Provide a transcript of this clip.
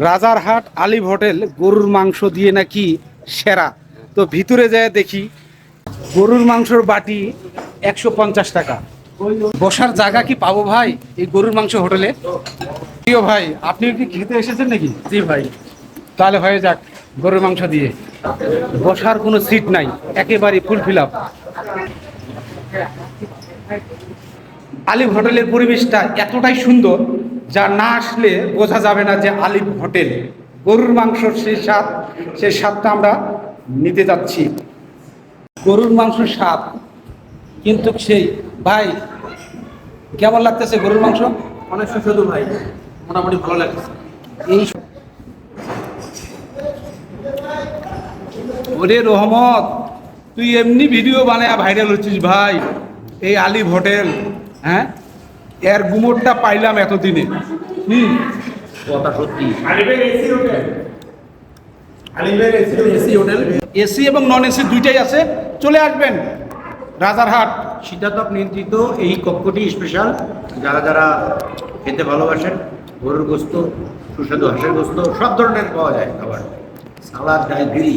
রাজারহাট আলিফ hotel গরুর মাংস দিয়ে নাকি সেরা। তো ভিতরে যায় দেখি গরুর মাংসর বাটি 150 টাকা। বসার জায়গা কি পাবো ভাই এই গরুর মাংস হোটেলে? প্রিয় ভাই, আপনি কি খেতে এসেছেন নাকি? জি ভাই। তাহলে হয়ে যাক গরুর মাংস দিয়ে। বসার কোনো সিট নাই, একেবারে ফুল ফিল আপ। আলিফ হোটেলের পরিবেশটা এতটাই সুন্দর যা না আসলে বোঝা যাবে না যে আলিফ হোটেল। গরুর মাংসর সেই স্বাদটা আমরা নিতে যাচ্ছি। গরুর মাংসের স্বাদ কিন্তু সেই ভাই, কেমন লাগতেছে গরুর মাংস? অনেক সুস্বাদু ভাই, মোটামুটি ভালো লাগছে। এই ওরে রহমত, তুই এমনি ভিডিও বানায় ভাইরাল হচ্ছিস ভাই। এই আলিফ হোটেল, হ্যাঁ, এর গুমরটা পাইলাম এতদিনে। কথা সত্যি। এসি হোটেল, এসি এবং নন এসি দুইটাই আছে। চলে আসবেন রাজারহাট। শীতাতপ নিয়ন্ত্রিত এই কক্ষটি স্পেশাল যারা যারা খেতে ভালোবাসেন। গরুর গোস্ত, সুস্বাদু হাঁসের গোস্ত, সব ধরনের পাওয়া যায় খাবার, সালাদ, ডাল, ঘিরি।